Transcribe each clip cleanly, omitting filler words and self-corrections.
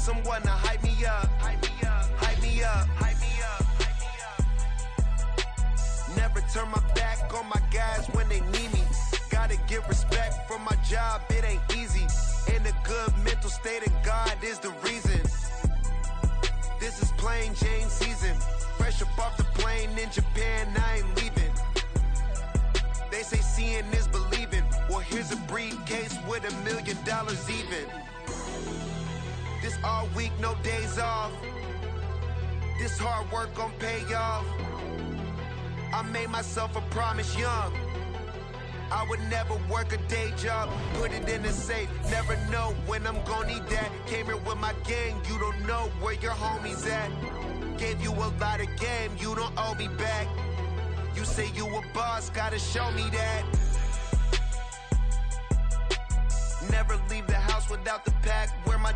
someone to hype me up. Hype me up. Hype me up. Hype me up. Hype me up. Never turn my back on my guys when they need me. Gotta give respect for my job, it ain't easy. In a good mental state and God is the reason. This is plain Jane season. Fresh up off the plane in Japan, I ain't leaving. They say seeing is believing. Well, here's a briefcase with $1 million even. This all week, no days off. This hard work gon' pay off. I made myself a promise young. I would never work a day job, put it in the safe. Never know when I'm gon' need that. Came here with my gang, you don't know where your homies at. Gave you a lot of game, you don't owe me back. You say you a boss, gotta show me that. Never leave the house without the pack, where my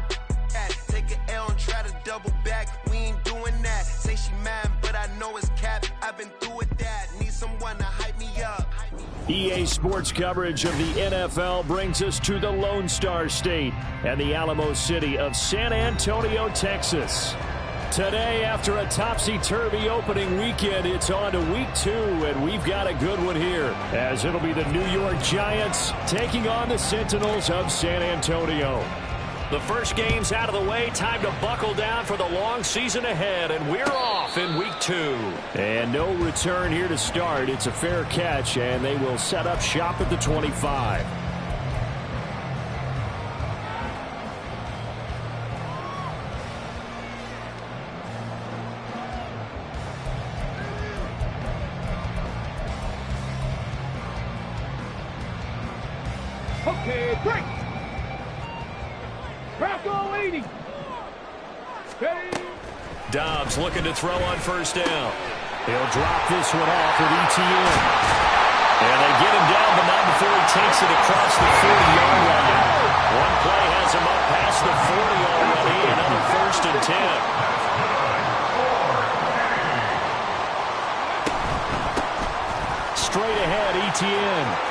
at. Take an L and try to double back, we ain't doing that. Say she mad, but I know it's cap, I've been through with that. Need someone to hype me up. EA Sports coverage of the NFL brings us to the Lone Star State and the Alamo City of San Antonio, Texas. Today, after a topsy-turvy opening weekend, it's on to week 2, and we've got a good one here, as it'll be the New York Giants taking on the Sentinels of San Antonio. The first game's out of the way. Time to buckle down for the long season ahead, and we're off in week 2. And no return here to start. It's a fair catch, and they will set up shop at the 25. Okay, break. Crackle 80. Dobbs looking to throw on first down. He'll drop this one off with ETN. And they get him down, but not before he takes it across the 40-yard line. One play has him up past the 40 already. Another 1st and 10. Straight ahead, ETN.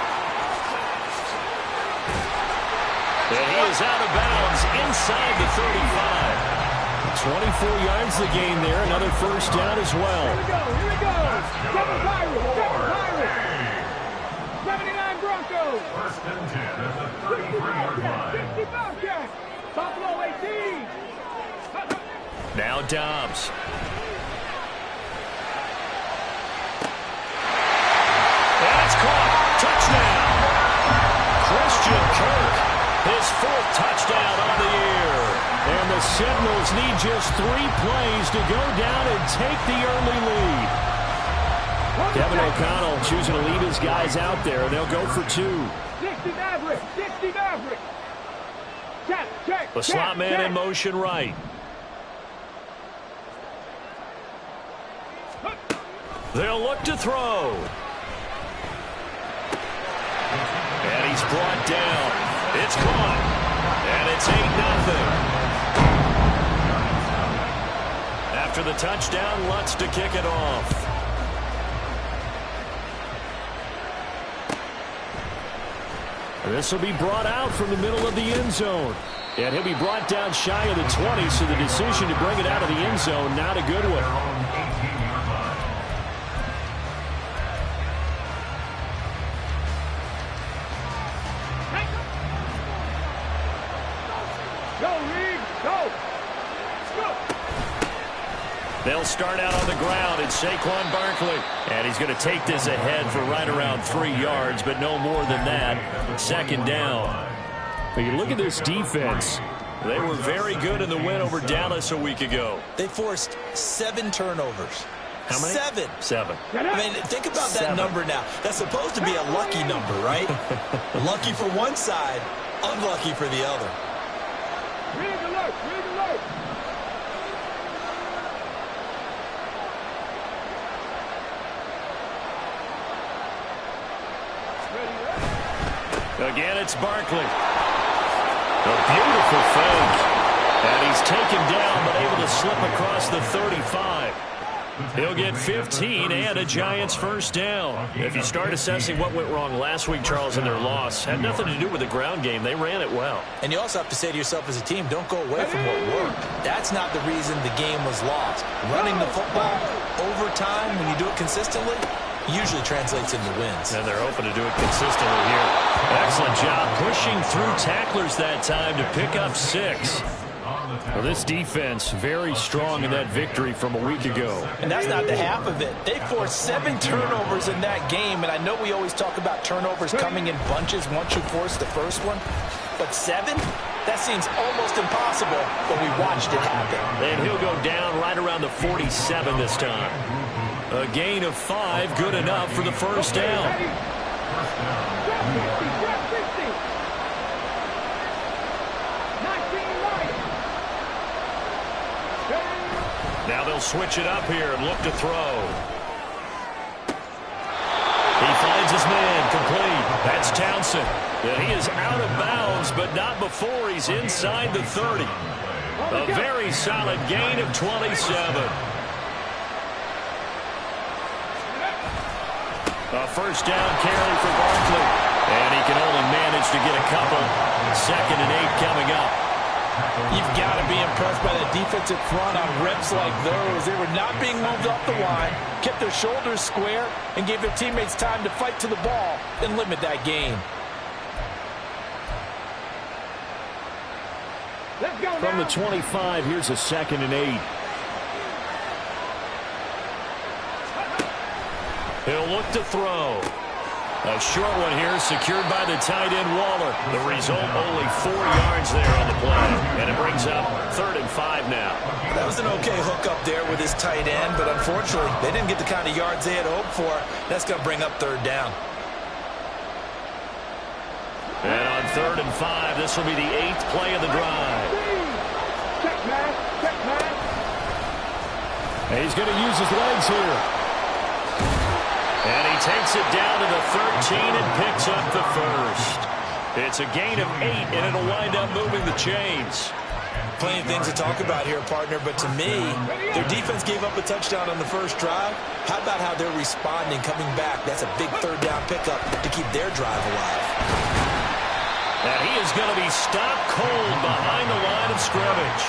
And he is out of bounds inside the 35. 24 yards the gain there. Another first down as well. Here we go. Here we go. 7 Pirates. 79 Broncos. 1st and 10 at the 33-yard line. 60 Bobcats. Buffalo 18. Now Dobbs. That's caught. Touchdown. Christian Kirk. His 4th touchdown on the year. And the Sentinels need just 3 plays to go down and take the early lead. Kevin O'Connell choosing to lead his guys out there. They'll go for 2. 60 Maverick. 60 Maverick. Check. The slot man in motion right. They'll look to throw. And he's brought down. It's caught. And it's 8-0. After the touchdown, Lutz to kick it off. This will be brought out from the middle of the end zone. And he'll be brought down shy of the 20, so the decision to bring it out of the end zone, not a good one. They'll start out on the ground. It's Saquon Barkley. And he's going to take this ahead for right around 3 yards, but no more than that. 2nd down. But you look at this defense. They were very good in the win over Dallas a week ago. They forced 7 turnovers. How many? 7. I mean, think about that number now. That's supposed to be a lucky number, right? Lucky for one side, unlucky for the other. Read alert. Again, it's Barkley. A beautiful fake. And he's taken down, but able to slip across the 35. He'll get 15 and a Giants first down. If you start assessing what went wrong last week, Charles, in their loss, had nothing to do with the ground game. They ran it well. And you also have to say to yourself as a team, don't go away from what worked. That's not the reason the game was lost. Running the football over time, when you do it consistently, usually translates into wins. And they're hoping to do it consistently here. Excellent job pushing through tacklers that time to pick up 6. Well, this defense very strong in that victory from a week ago. And that's not the half of it. They forced 7 turnovers in that game, and I know we always talk about turnovers coming in bunches once you force the first one, but 7? That seems almost impossible, but we watched it happen. And he'll go down right around the 47 this time. A gain of 5, good enough for the first down. Now they'll switch it up here and look to throw. He finds his man complete. That's Townsend. Yeah, he is out of bounds, but not before he's inside the 30. A very solid gain of 27. A first down carry for Barkley. And he can only manage to get a couple. 2nd and 8 coming up. You've got to be impressed by the defensive front on reps like those. They were not being moved off the line, kept their shoulders square, and gave their teammates time to fight to the ball and limit that gain. From the 25, here's a 2nd and 8. He'll look to throw. A short one here, secured by the tight end Waller. The result, only 4 yards there on the play. And it brings up 3rd and 5 now. That was an okay hook up there with his tight end, but unfortunately, they didn't get the kind of yards they had hoped for. That's going to bring up 3rd down. And on 3rd and 5, this will be the 8th play of the drive. Check, man. Check, man. And he's going to use his legs here. And he takes it down to the 13 and picks up the first. It's a gain of 8, and it'll wind up moving the chains. Plenty of things to talk about here, partner, but to me, their defense gave up a touchdown on the first drive. How about how they're responding, coming back? That's a big 3rd down pickup to keep their drive alive. And he is going to be stopped cold behind the line of scrimmage.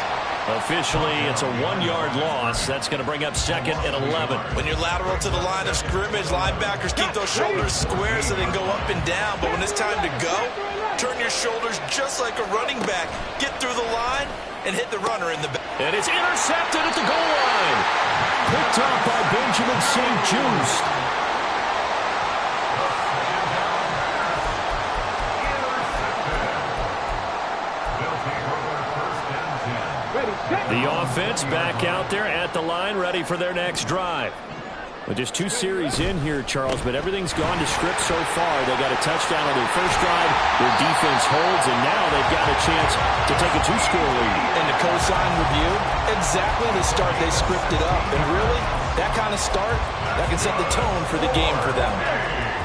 Officially, it's a 1-yard loss. That's going to bring up 2nd and 11. When you're lateral to the line of scrimmage, linebackers keep those shoulders square so they can go up and down. But when it's time to go, turn your shoulders just like a running back. Get through the line and hit the runner in the back. And it's intercepted at the goal line. Picked off by Benjamin St. Just. The offense back out there at the line, ready for their next drive. Well, just 2 series in here, Charles, but everything's gone to script so far. They got a touchdown on their first drive. Their defense holds, and now they've got a chance to take a 2-score lead. And the cosign review, exactly the start they scripted up. And really, that kind of start, that can set the tone for the game for them.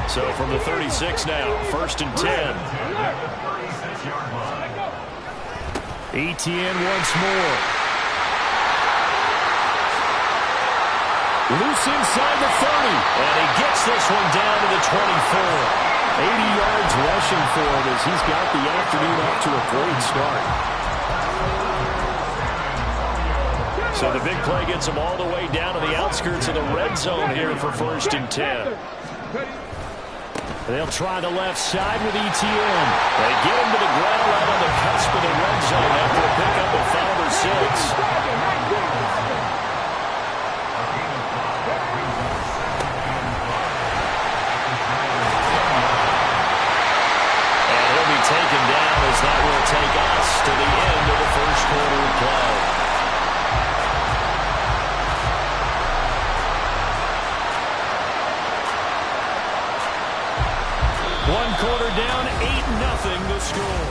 So from the 36 now, 1st and 10. Etienne once more. Loose inside the 30. And he gets this one down to the 24. 80 yards rushing for him as he's got the afternoon off to a great start. So the big play gets him all the way down to the outskirts of the red zone here for 1st and 10. They'll try the left side with Etienne. They get him to the ground right on the cusp of the red zone after a pickup of 5 or 6. Taken down as that will take us to the end of the first quarter of play. One quarter down, 8-0 the score.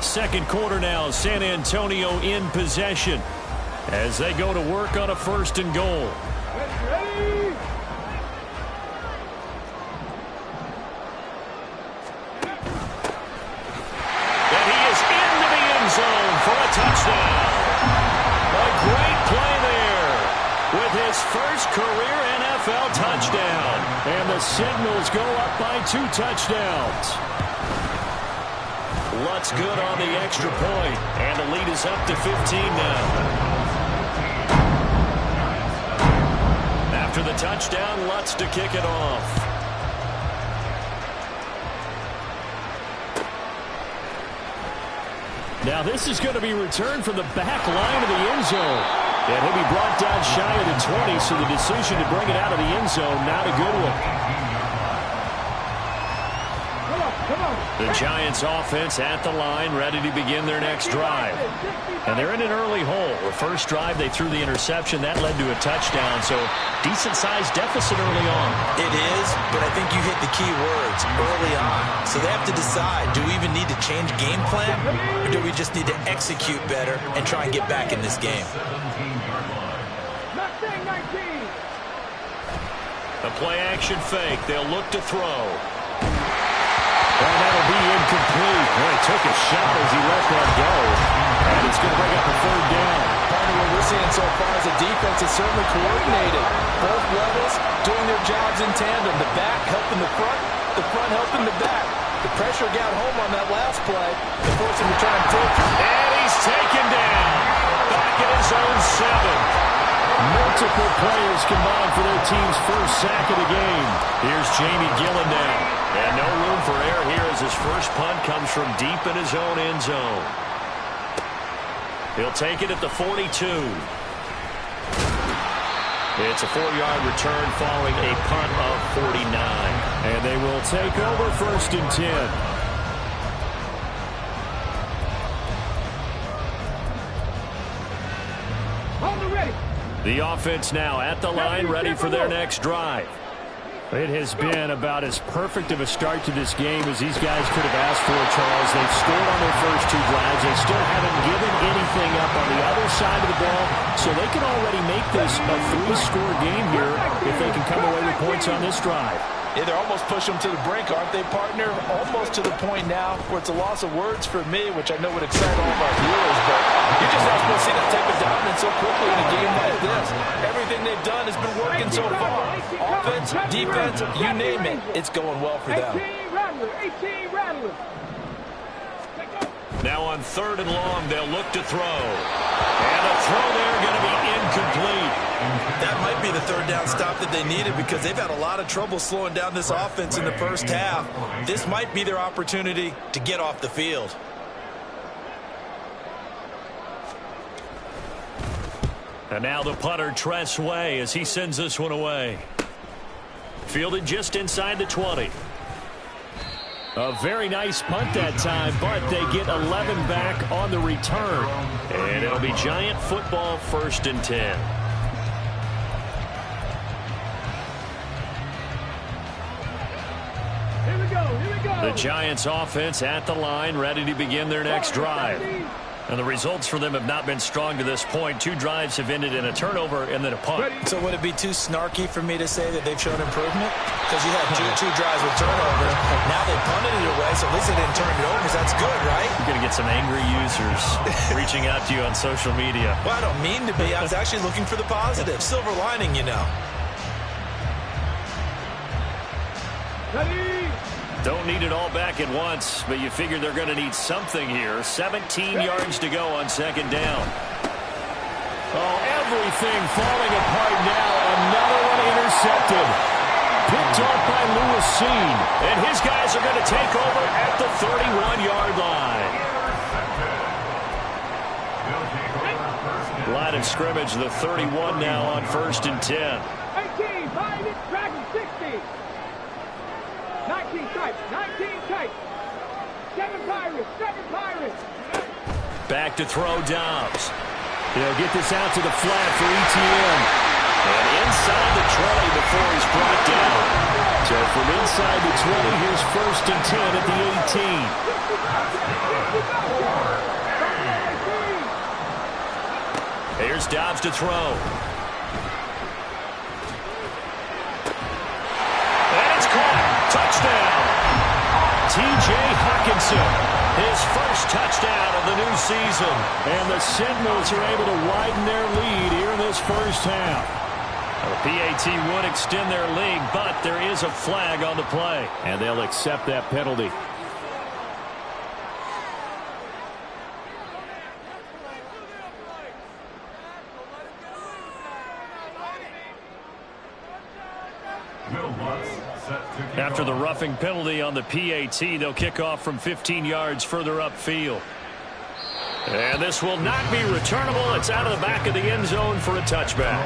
Second quarter now, San Antonio in possession as they go to work on a 1st and goal. Zone for a touchdown. A great play there with career NFL touchdown. And the Sentinels go up by 2 touchdowns. Lutz good on the extra point, and the lead is up to 15 now. After the touchdown, Lutz to kick it off. Now this is going to be returned from the back line of the end zone. And he'll be brought down shy of the 20, so the decision to bring it out of the end zone, not a good one. The Giants offense at the line, ready to begin their next drive. And they're in an early hole. The first drive, they threw the interception. That led to a touchdown, so decent-sized deficit early on. It is, but I think you hit the key words, early on. So they have to decide, do we even need to change game plan, or do we just need to execute better and try and get back in this game? A play-action fake. They'll look to throw. And that'll be incomplete. Boy, he took a shot as he let that go. And it's going to bring up a 3rd down. What we're seeing so far is the defense is certainly coordinated. Both levels doing their jobs in tandem. The back helping the front helping the back. The pressure got home on that last play to force him to try and take. And he's taken down. Back at his own 7. Multiple players combined for their team's first sack of the game. Here's Jamie Gillen now. And no room for error here as his first punt comes from deep in his own end zone. He'll take it at the 42. It's a 4-yard return following a punt of 49. And they will take over 1st and 10. The offense now at the line, ready for their next drive. It has been about as perfect of a start to this game as these guys could have asked for, Charles. They've scored on their first 2 drives. They still haven't given anything up on the other side of the ball, so they can already make this a 3-score game here if they can come away with points on this drive. Yeah, they're almost pushing them to the brink, aren't they, partner? Almost to the point now where it's a loss of words for me, which I know would excite all of our viewers, but you're just not supposed to see that type of dominance so quickly in a game like this. Everything they've done has been working so far. Offense, defense, you name it, it's going well for them. 18 Rattler. Now on 3rd and long, they'll look to throw. And a throw there going to be incomplete. That might be the 3rd down stop that they needed because they've had a lot of trouble slowing down this offense in the first half. This might be their opportunity to get off the field. And now the punter, Tress Way, as he sends this one away. Fielded just inside the 20. A very nice punt that time, but they get 11 back on the return. And it'll be Giant football, 1st and 10. Here we go. The Giants offense at the line, ready to begin their next drive. And the results for them have not been strong to this point. 2 drives have ended in a turnover and then a punt. So would it be too snarky for me to say that they've shown improvement? Because you had two drives with turnovers. Now they punted it away, so at least they didn't turn it over. So that's good, right? You're going to get some angry users reaching out to you on social media. Well, I don't mean to be. I was actually looking for the positive. Silver lining, you know. Ready? Don't need it all back at once, but you figure they're going to need something here. 17 yards to go on 2nd down. Oh, everything falling apart now. Another one intercepted. Picked off by Lewis Seen. And his guys are going to take over at the 31-yard line. Line of scrimmage, the 31 now on 1st and 10. 18, find it, Dragon 60. 19 tight, 19 tight. 7 Pirates. Back to throw Dobbs. He'll get this out to the flat for ETN. And inside the 20 before he's brought down. So from inside the 20, here's 1st and 10 at the 18. Here's Dobbs to throw. And it's caught. Touchdown. T.J. Hawkinson, his first touchdown of the new season. And the Sentinels are able to widen their lead here in this first half. The PAT would extend their lead, but there is a flag on the play, and they'll accept that penalty. After the roughing penalty on the PAT, they'll kick off from 15 yards further upfield. And this will not be returnable. It's out of the back of the end zone for a touchback.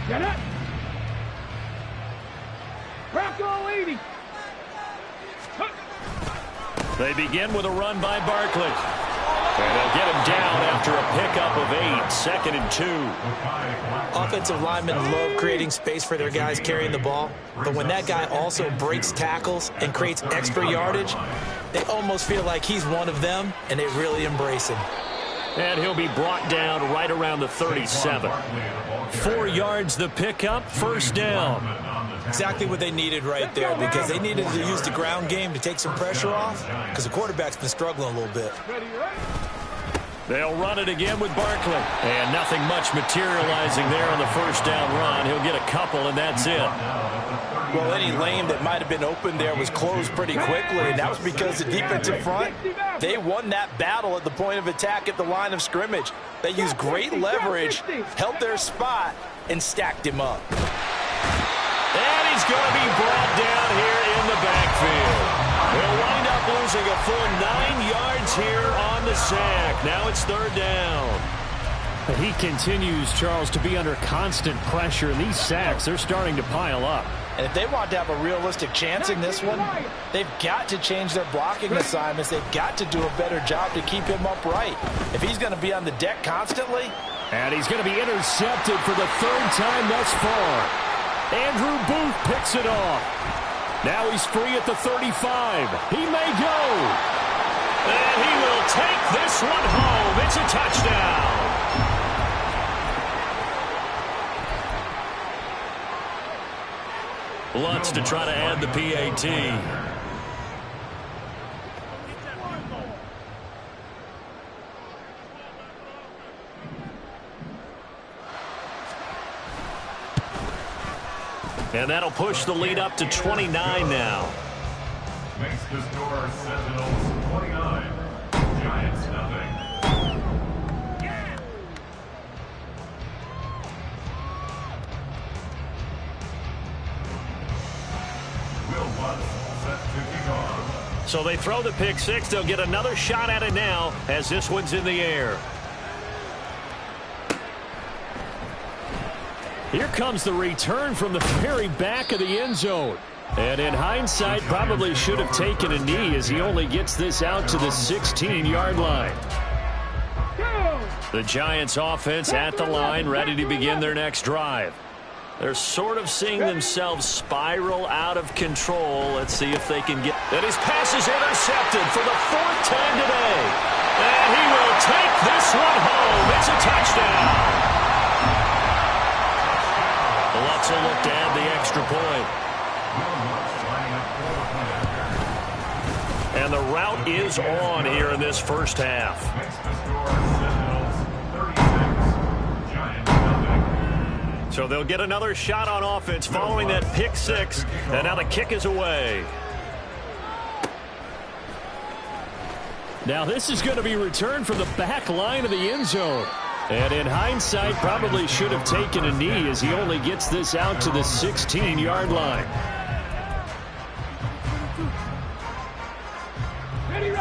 Get it. Rocco 80. They begin with a run by Barkley. And they'll get him down after a pickup of 8, 2nd and 2. Offensive linemen love creating space for their guys carrying the ball, but when that guy also breaks tackles and creates extra yardage, they almost feel like he's one of them, and they really embrace him. And he'll be brought down right around the 37. 4 yards the pickup, first down. Exactly what they needed right there, because they needed to use the ground game to take some pressure off, because the quarterback's been struggling a little bit. They'll run it again with Barkley. And nothing much materializing there on the first down run. He'll get a couple, and that's it. Well, any lane that might have been open there was closed pretty quickly, and that was because the defensive front, they won that battle at the point of attack at the line of scrimmage. They used great leverage, held their spot, and stacked him up. And he's going to be brought down here in the backfield. He'll wind up losing a full 9 yards here on the sack. Now it's third down. He continues, Charles, to be under constant pressure, and these sacks, they're starting to pile up. And if they want to have a realistic chance in this one, they've got to change their blocking assignments. They've got to do a better job to keep him upright. If he's going to be on the deck constantly. And he's going to be intercepted for the 3rd time thus far. Andrew Booth picks it off. Now he's free at the 35. He may go. And he will take this one home. It's a touchdown. Lutz to try to add the PAT. And that'll push the lead up to 29 now. Makes the score Sentinels 29, Giants nothing. So they throw the pick six. They'll get another shot at it now as this one's in the air. Here comes the return from the very back of the end zone. And in hindsight, probably should have taken a knee as he only gets this out to the 16-yard line. The Giants offense at the line, ready to begin their next drive. They're sort of seeing themselves spiral out of control. Let's see if they can get... And his pass is intercepted for the 4th time today. And he will take this one home. It's a touchdown. Lutz will look to add the extra point. And the route is on here in this first half. So they'll get another shot on offense following that pick six. And now the kick is away. Now this is going to be returned from the back line of the end zone. And in hindsight, probably should have taken a knee as he only gets this out to the 16-yard line. Ready.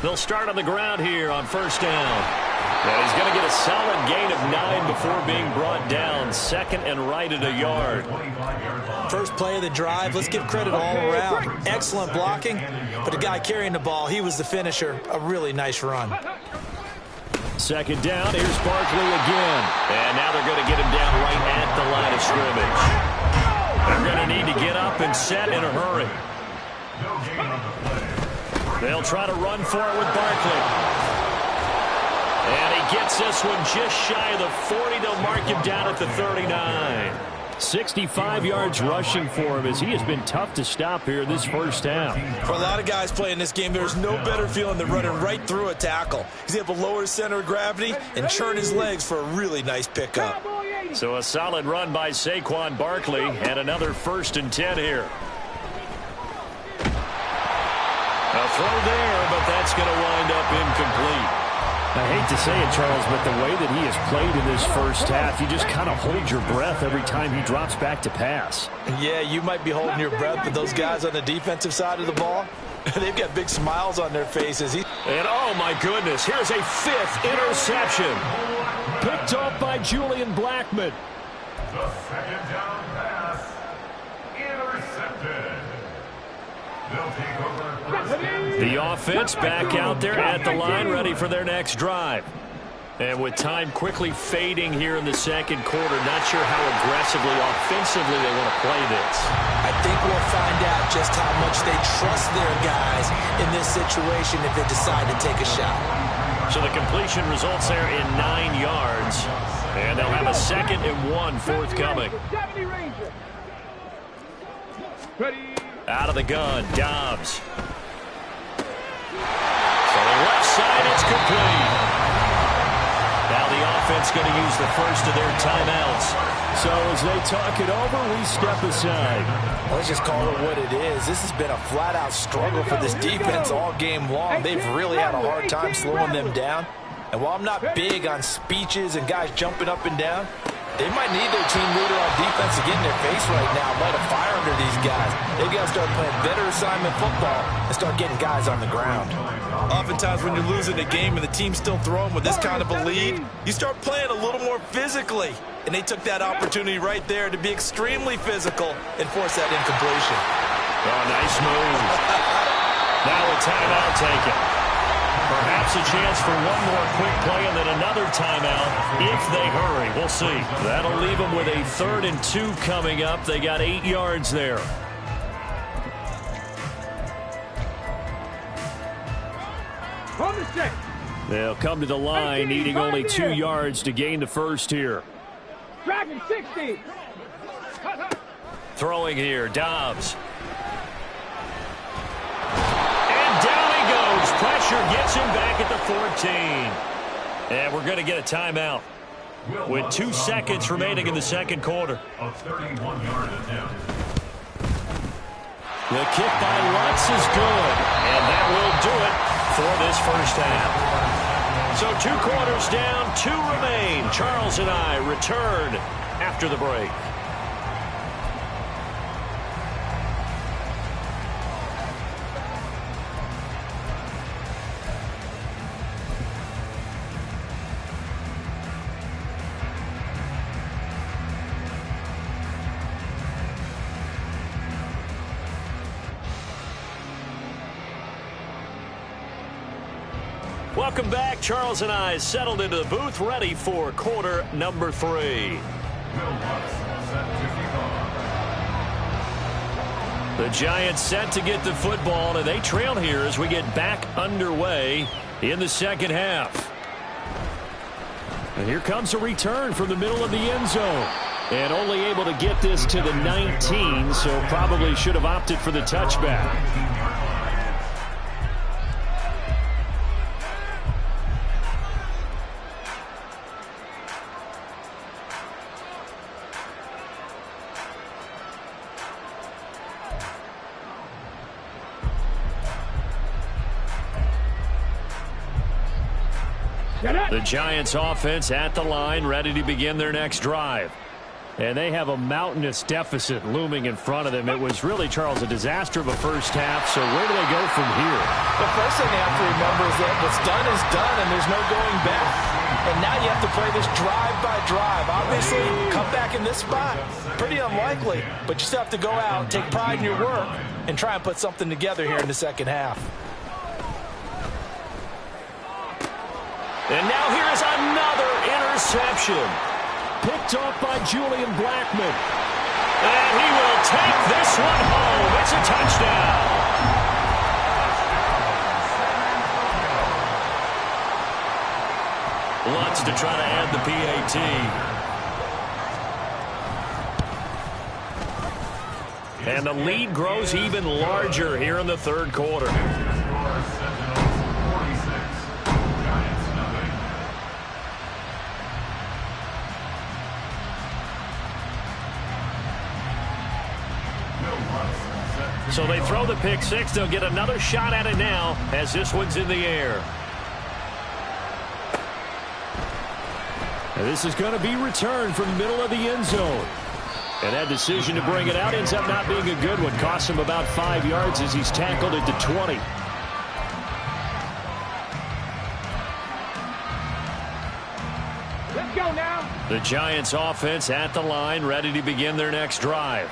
They'll start on the ground here on first down. And he's going to get a solid gain of 9 before being brought down. 2nd and right at a yard. First play of the drive. Let's give credit all around. Excellent blocking. But the guy carrying the ball, he was the finisher. A really nice run. 2nd down. Here's Barkley again. And now they're going to get him down right at the line of scrimmage. They're going to need to get up and set in a hurry. They'll try to run for it with Barkley. And he gets this one just shy of the 40. They'll mark him down at the 39. 65 yards rushing for him as he has been tough to stop here this first half. For a lot of guys playing this game, there's no better feeling than running right through a tackle. He's able to lower his center of gravity and churn his legs for a really nice pickup. So a solid run by Saquon Barkley and another 1st and 10 here. A throw there, but that's going to wind up incomplete. I hate to say it, Charles, but the way that he has played in this first half, you just kind of hold your breath every time he drops back to pass. Yeah, you might be holding your breath, but those guys on the defensive side of the ball, they've got big smiles on their faces. And oh my goodness, here's a 5th interception. Picked off by Julian Blackmon. The second down pass. Intercepted. They'll take over first and 10. The offense back out there at the line, ready for their next drive. And with time quickly fading here in the second quarter, not sure how aggressively, offensively they want to play this. I think we'll find out just how much they trust their guys in this situation if they decide to take a shot. So the completion results there in 9 yards. And they'll have a 2nd and 1 forthcoming. Out of the gun, Dobbs. So the left side, it's complete. Now the offense going to use the first of their timeouts. So as they talk it over, we step aside. Let's just call it what it is. This has been a flat-out struggle for this defense all game long. They've really had a hard time slowing them down. And while I'm not big on speeches and guys jumping up and down, they might need their team leader on defense to get in their face right now, light a fire under these guys. They've got to start playing better assignment football and start getting guys on the ground. Oftentimes when you're losing a game and the team's still throwing with this kind of a lead, you start playing a little more physically. And they took that opportunity right there to be extremely physical and force that incompletion. Oh, nice move. Now a timeout taken. Perhaps a chance for one more quick play and then another timeout if they hurry. We'll see. That'll leave them with a 3rd and 2 coming up. They got 8 yards there. They'll come to the line, needing only 2 yards to gain the first here. Dragon 60. Throwing here, Dobbs. Pressure gets him back at the 14. And we're going to get a timeout with 2 seconds remaining in the second quarter. A 31-yard attempt. The kick by Lutz is good. And that will do it for this first half. So 2 quarters down, 2 remain. Charles and I return after the break. Welcome back. Charles and I settled into the booth, ready for quarter number 3. The Giants set to get the football, and they trail here as we get back underway in the second half. And here comes a return from the middle of the end zone. And only able to get this to the 19, so probably should have opted for the touchback. The Giants offense at the line, ready to begin their next drive. And they have a mountainous deficit looming in front of them. It was really, Charles, a disaster of a first half. So where do they go from here? The first thing they have to remember is that what's done is done, and there's no going back. And now you have to play this drive by drive. Obviously, come back in this spot, pretty unlikely. But you still have to go out, take pride in your work, and try and put something together here in the second half. And now here is another interception. Picked off by Julian Blackmon. And he will take this one home. It's a touchdown. Lutz to try to add the PAT. And the lead grows even larger here in the third quarter. So they throw the pick six. They'll get another shot at it now as this one's in the air. And this is going to be returned from the middle of the end zone. And that decision to bring it out ends up not being a good one. Costs him about 5 yards as he's tackled at the 20. Let's go now. The Giants offense at the line, ready to begin their next drive.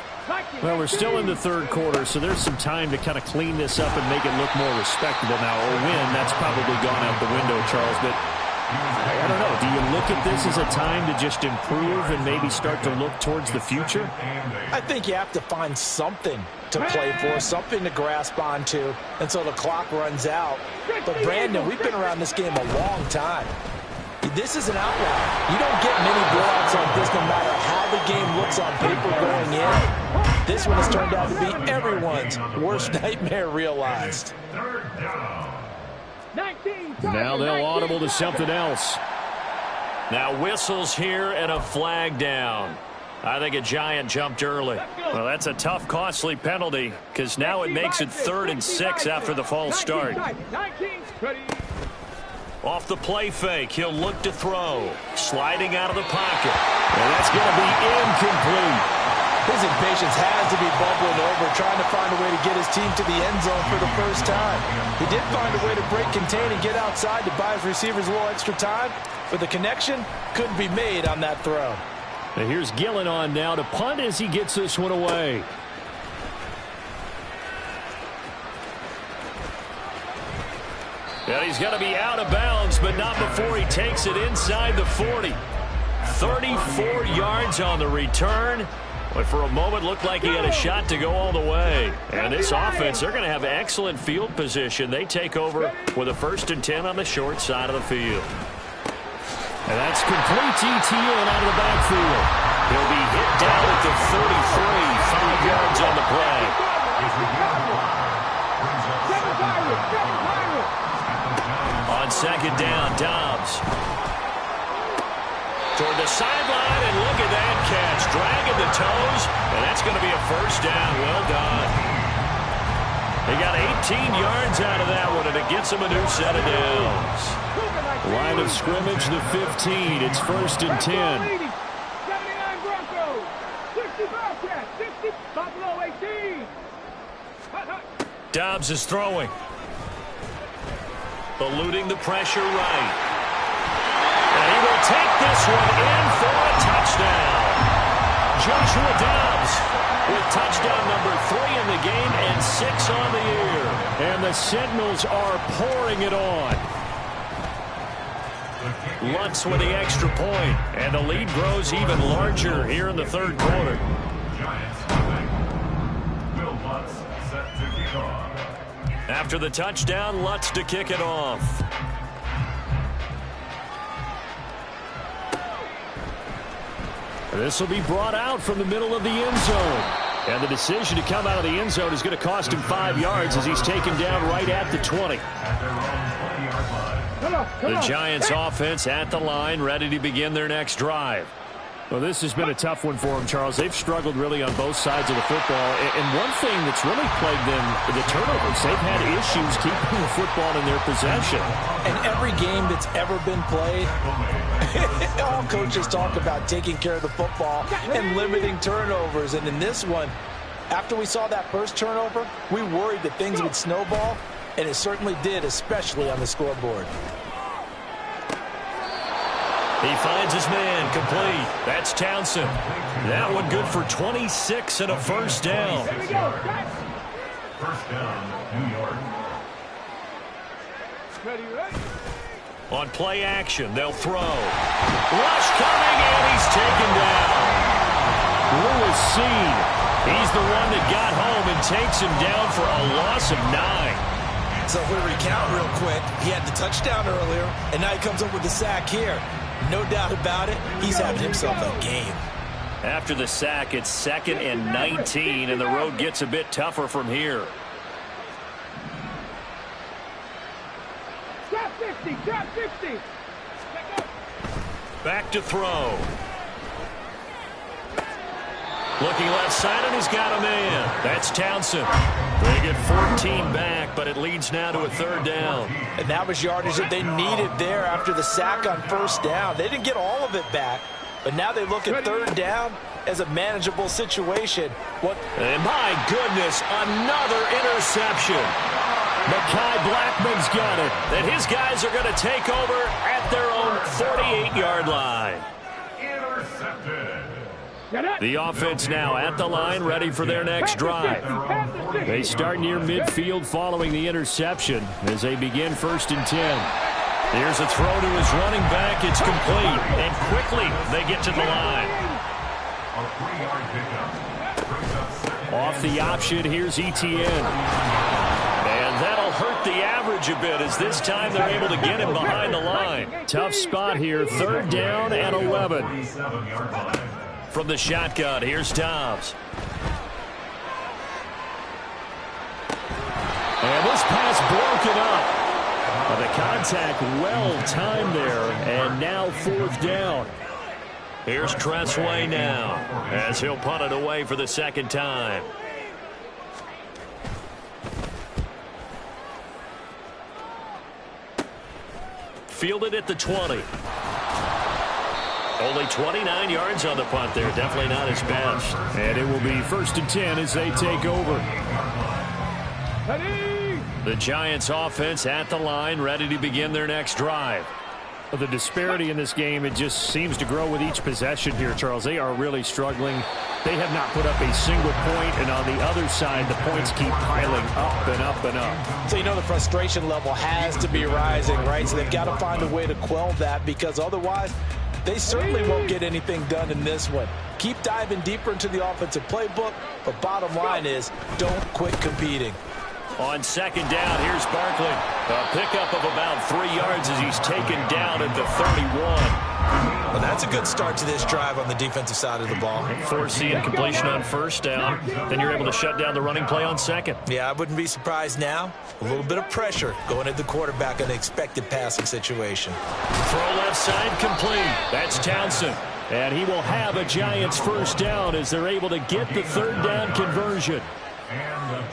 Well, we're still in the third quarter, so there's some time to kind of clean this up and make it look more respectable now. Or win, that's probably gone out the window, Charles. But I don't know. Do you look at this as a time to just improve and maybe start to look towards the future? I think you have to find something to play for, something to grasp onto until the clock runs out. But, Brandon, we've been around this game a long time. This is an outlier. You don't get many blowouts like this no matter how the game looks on paper going in. This one has turned out to be everyone's worst nightmare realized. Now they'll audible to something else. Now whistles here and a flag down. I think a Giant jumped early. Well, that's a tough, costly penalty because now it makes it 3rd and 6 after the false start. Off the play fake, he'll look to throw. Sliding out of the pocket. And that's going to be incomplete. His impatience has to be bubbling over, trying to find a way to get his team to the end zone for the first time. He did find a way to break contain and get outside to buy his receivers a little extra time, but the connection couldn't be made on that throw. And here's Gillen on now to punt as he gets this one away. And he's going to be out of bounds, but not before he takes it inside the 40. 34 yards on the return. But for a moment, looked like he had a shot to go all the way. And this offense, they're going to have excellent field position. They take over with a 1st and 10 on the short side of the field. And that's complete ETN out of the backfield. He'll be hit down at the 33, 5 yards on the play. On 2nd down, Dobbs. Toward the sideline, and look at that catch. Dragging the toes, and that's going to be a 1st down. Well done. He got 18 yards out of that one, and it gets him a new set of downs. Line of scrimmage, the 15. It's 1st and 10. 79 Broncos. 60 Bobcats. 60 Buffalo 18. Dobbs is throwing. Eluding the pressure right. And he will take this one in for a touchdown. Joshua Dobbs with touchdown number 3 in the game and 6 on the year. And the Sentinels are pouring it on. Lutz with the extra point, and the lead grows even larger here in the third quarter. After the touchdown, Lutz to kick it off. This will be brought out from the middle of the end zone. And the decision to come out of the end zone is going to cost him 5 yards as he's taken down right at the 20. The Giants offense at the line, ready to begin their next drive. Well, this has been a tough one for them, Charles. They've struggled really on both sides of the football. And one thing that's really plagued them, the turnovers. They've had issues keeping the football in their possession. And every game that's ever been played, all coaches talk about taking care of the football and limiting turnovers. And in this one, after we saw that first turnover, we worried that things would snowball, and it certainly did, especially on the scoreboard. He finds his man, complete. That's Townsend. That one good for 26 and a 1st down. Here we go. 1st down, New York. Ready. On play action, they'll throw. Rush coming, and he's taken down. Lewis Seen. He's the one that got home and takes him down for a loss of 9. So if we recount real quick, he had the touchdown earlier, and now he comes up with the sack here. No doubt about it, he's having himself a game. After the sack, it's 2nd and 19, and the road gets a bit tougher from here. Drop 60, drop 60. Back to throw. Looking left side, and he's got a man. That's Townsend. They get 14 back, but it leads now to a 3rd down. And that was yardage that they needed there after the sack on 1st down. They didn't get all of it back, but now they look at 3rd down as a manageable situation. And my goodness, another interception. Mekhi Blackman's got it. And his guys are going to take over at their own 48-yard line. Intercepted. The offense now at the line, ready for their next drive. They start near midfield following the interception as they begin 1st and 10. Here's a throw to his running back. It's complete. And quickly they get to the line. A 3-yard pickup. Brings up 2nd. Off the option, here's Etienne. And that'll hurt the average a bit as this time they're able to get him behind the line. Tough spot here, 3rd down and 11. 47-yard line. From the shotgun, here's Dobbs. And this pass broken up. The contact well timed there, and now 4th down. Here's Tressway now as he'll punt it away for the 2nd time. Fielded at the 20. Only 29 yards on the punt there. Definitely not his best. And it will be 1st and 10 as they take over. The Giants offense at the line, ready to begin their next drive. The disparity in this game, it just seems to grow with each possession here, Charles. They are really struggling. They have not put up a single point, and on the other side, the points keep piling up and up and up. So you know the frustration level has to be rising, right? So they've got to find a way to quell that, because otherwise they certainly won't get anything done in this one. Keep diving deeper into the offensive playbook, but bottom line is don't quit competing. On 2nd down, here's Barkley. A pickup of about 3 yards as he's taken down at the 31. Well, that's a good start to this drive on the defensive side of the ball. Forcing incompletion on 1st down. Then you're able to shut down the running play on 2nd. Yeah, I wouldn't be surprised now. A little bit of pressure going at the quarterback in an expected passing situation. Throw left side complete. That's Townsend. And he will have a Giants 1st down as they're able to get the 3rd down conversion.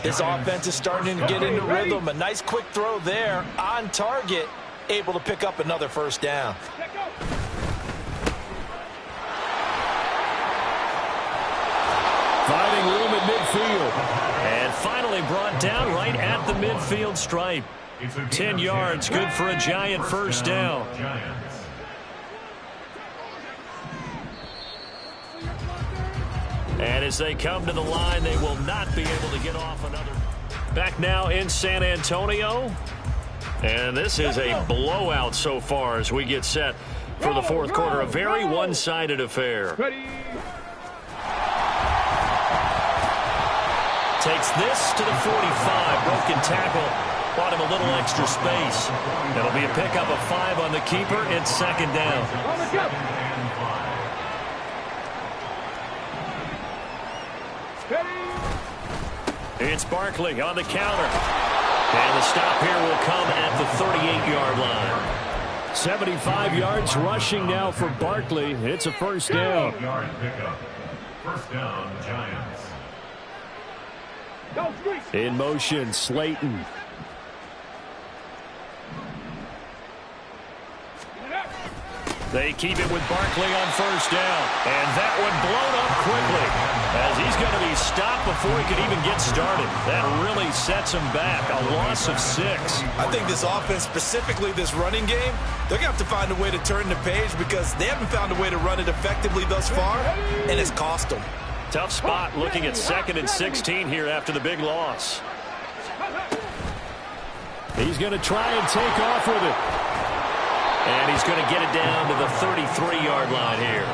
This offense is starting to get into rhythm. A nice quick throw there on target, able to pick up another 1st down. Finding room at midfield. And finally brought down right at the midfield stripe. 10 yards, good for a Giant 1st down. And as they come to the line, they will not be able to get off another. Back now in San Antonio. And this is a blowout so far as we get set for the 4th quarter. A very one-sided affair. Takes this to the 45. Broken tackle. Bought him a little extra space. That'll be a pickup of 5 on the keeper. It's 2nd down. It's Barkley on the counter. And the stop here will come at the 38-yard line. 75 yards rushing now for Barkley. It's a 1st down. 8-yard pickup. 1st down, Giants. In motion, Slayton. They keep it with Barkley on 1st down. And that one blown up quickly as he's going to be stopped before he can even get started. That really sets him back. A loss of 6. I think this offense, specifically this running game, they're going to have to find a way to turn the page because they haven't found a way to run it effectively thus far, and it's cost them. Tough spot looking at 2nd and 16 here after the big loss. He's going to try and take off with it. And he's going to get it down to the 33-yard line here.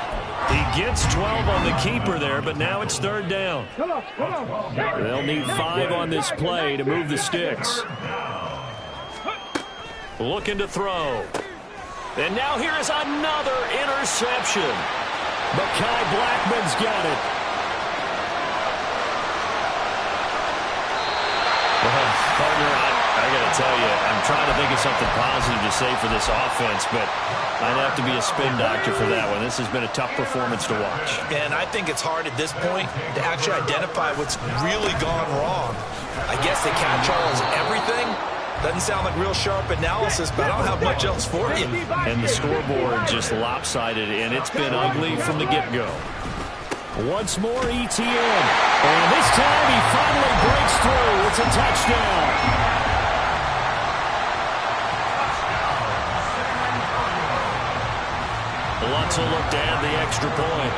He gets 12 on the keeper there, but now it's 3rd down. They'll need 5 on this play to move the sticks. Looking to throw. And now here is another interception. Mekhi Blackman's got it. Well, partner, I got to tell you, I'm trying to think of something positive to say for this offense, but I'd have to be a spin doctor for that one. This has been a tough performance to watch. And I think it's hard at this point to actually identify what's really gone wrong. I guess the catch-all is everything. Doesn't sound like real sharp analysis, but I don't have much else for you. And the scoreboard just lopsided, and it's been ugly from the get-go. Once more, ETN. And this time he finally breaks through. It's a touchdown. Lutz will look to add the extra point.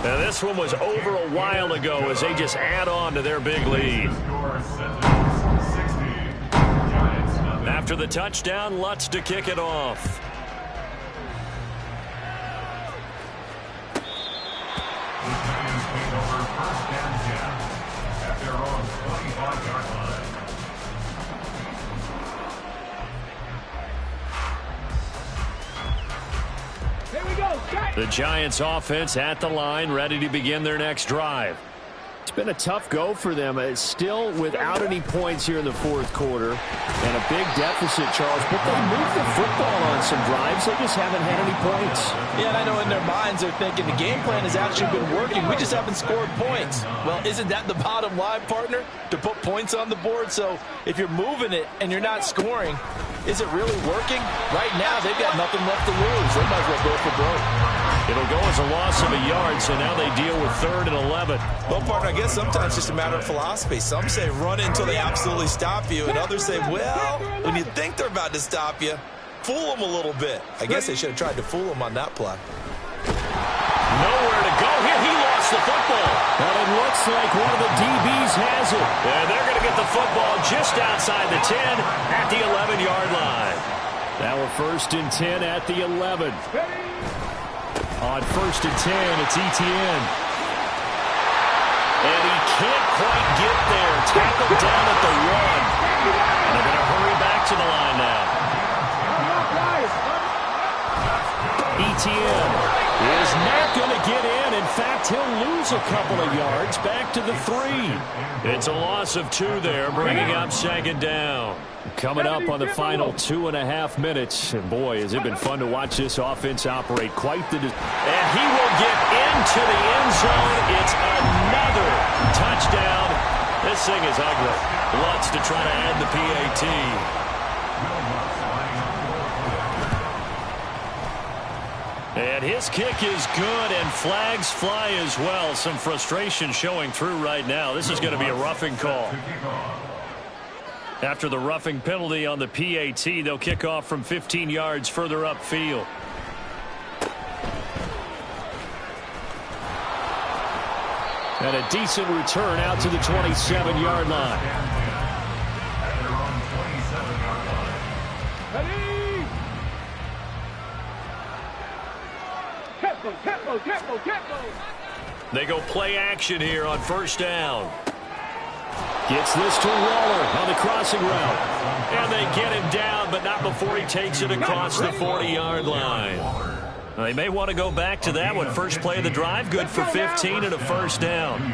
Now this one was over a while ago as they just add on to their big lead. After the touchdown, Lutz to kick it off. The Giants offense at the line, ready to begin their next drive. It's been a tough go for them. It's still without any points here in the fourth quarter. And a big deficit, Charles. But they moved the football on some drives. They just haven't had any points. Yeah, and I know in their minds they're thinking the game plan has actually been working. We just haven't scored points. Well, isn't that the bottom line, partner? To put points on the board? So if you're moving it and you're not scoring, is it really working? Right now, they've got nothing left to lose. They might as well go for broke. It'll go as a loss of a yard, so now they deal with 3rd and 11. Well, partner, I guess sometimes it's just a matter of philosophy. Some say run until they absolutely stop you, and others say, well, when you think they're about to stop you, fool them a little bit. I guess they should have tried to fool them on that play. Nowhere to go here. He lost the football. And it looks like one of the DBs has it. And they're going to get the football just outside the 10 at the 11-yard line. Now we're 1st and 10 at the 11. On 1st and 10, it's ETN. And he can't quite get there. Tackled down at the 1. And they're going to hurry back to the line now. ETN is not going to get in. In fact, he'll lose a couple of yards back to the 3. It's a loss of 2 there, bringing up 2nd down. Coming up on the final 2.5 minutes. And boy, has it been fun to watch this offense operate. Quite the... And he will get into the end zone. It's another touchdown. This thing is ugly. Lutz to try to add the PAT. And his kick is good, and flags fly as well. Some frustration showing through right now. This is going to be a roughing call. After the roughing penalty on the PAT, they'll kick off from 15 yards further upfield. And a decent return out to the 27-yard line. They go play action here on 1st down. Gets this to Waller on the crossing route. And they get him down, but not before he takes it across the 40-yard line. They may want to go back to that one. First play of the drive, good for 15 and a 1st down.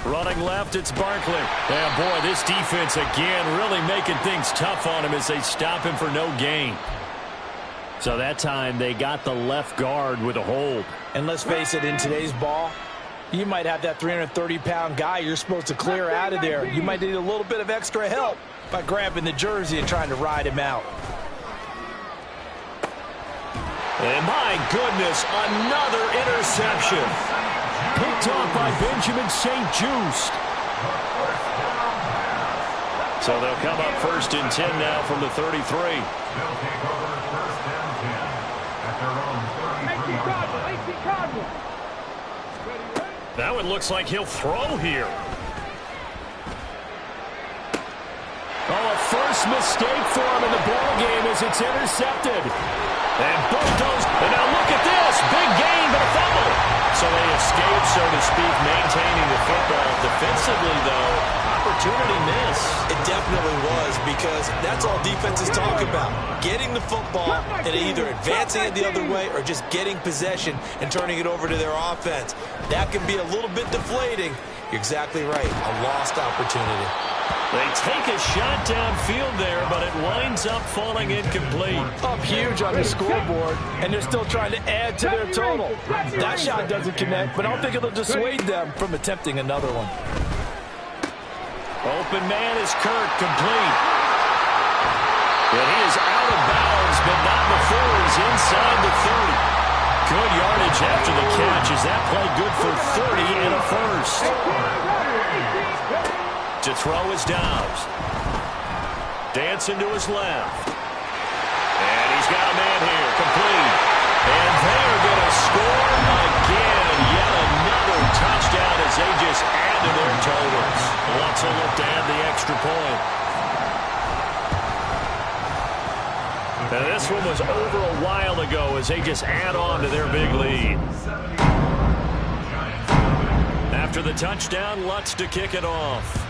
Running left, it's Barkley. And boy, this defense again really making things tough on him as they stop him for no gain. So that time they got the left guard with a hold. And let's face it, in today's ball, you might have that 330-pound guy you're supposed to clear out of there. You might need a little bit of extra help by grabbing the jersey and trying to ride him out. And my goodness, another interception. Picked off by Benjamin St. Just. So they'll come up 1st and 10 now from the 33. They'll take over 1st and 10 at their own 33-yard line. That one looks like he'll throw here. Oh, a first mistake for him in the ball game as it's intercepted. And bulldoze. And now look at this. Big gain, but a fumble. So they escape, so to speak, maintaining the football. Defensively, though, opportunity miss. It definitely was, because that's all defenses talk about. Getting the football and either advancing it the other way or just getting possession and turning it over to their offense. That can be a little bit deflating. You're exactly right. A lost opportunity. They take a shot downfield there, but it winds up falling incomplete. Up huge on the scoreboard, and they're still trying to add to their total. That shot doesn't connect, but I don't think it'll dissuade them from attempting another one. Open man is Kirk, complete. And he is out of bounds, but not before he's inside the 30. Good yardage after the catch. Is that play good for 30 and a first? To throw is Dobbs. Dancing to his left. And he's got a man here, complete. And they're going to score again. Yet another touchdown as they just add to their totals. Wants to look to add the extra point. And this one was over a while ago as they just add on to their big lead. After the touchdown, Lutz to kick it off.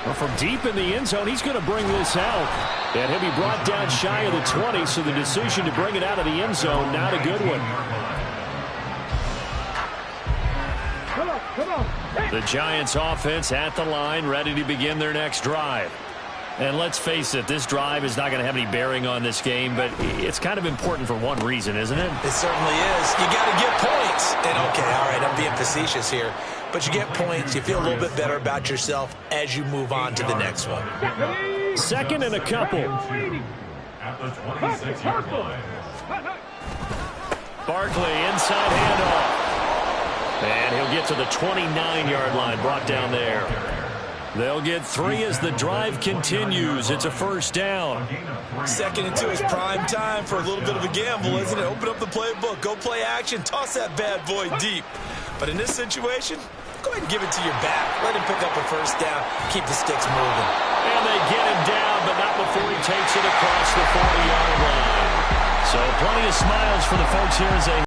Well, from deep in the end zone, he's going to bring this out. And he'll be brought down shy of the 20, so the decision to bring it out of the end zone, not a good one. The Giants offense at the line, ready to begin their next drive. And let's face it, this drive is not going to have any bearing on this game, but it's kind of important for one reason, isn't it? It certainly is. You got to get points. And okay, all right, I'm being facetious here. But you get points, you feel a little bit better about yourself as you move on to the next one. Second and a couple. At the 26-yard line. Barkley, inside handoff. And he'll get to the 29-yard line, brought down there. They'll get 3 as the drive continues. It's a first down. 2nd and 2 is prime time for a little bit of a gamble, isn't it? Open up the playbook, go play action, toss that bad boy deep. But in this situation, go ahead and give it to your back. Let him pick up a first down, keep the sticks moving. And they get him down, but not before he takes it across the 40-yard line. So plenty of smiles for the folks here as they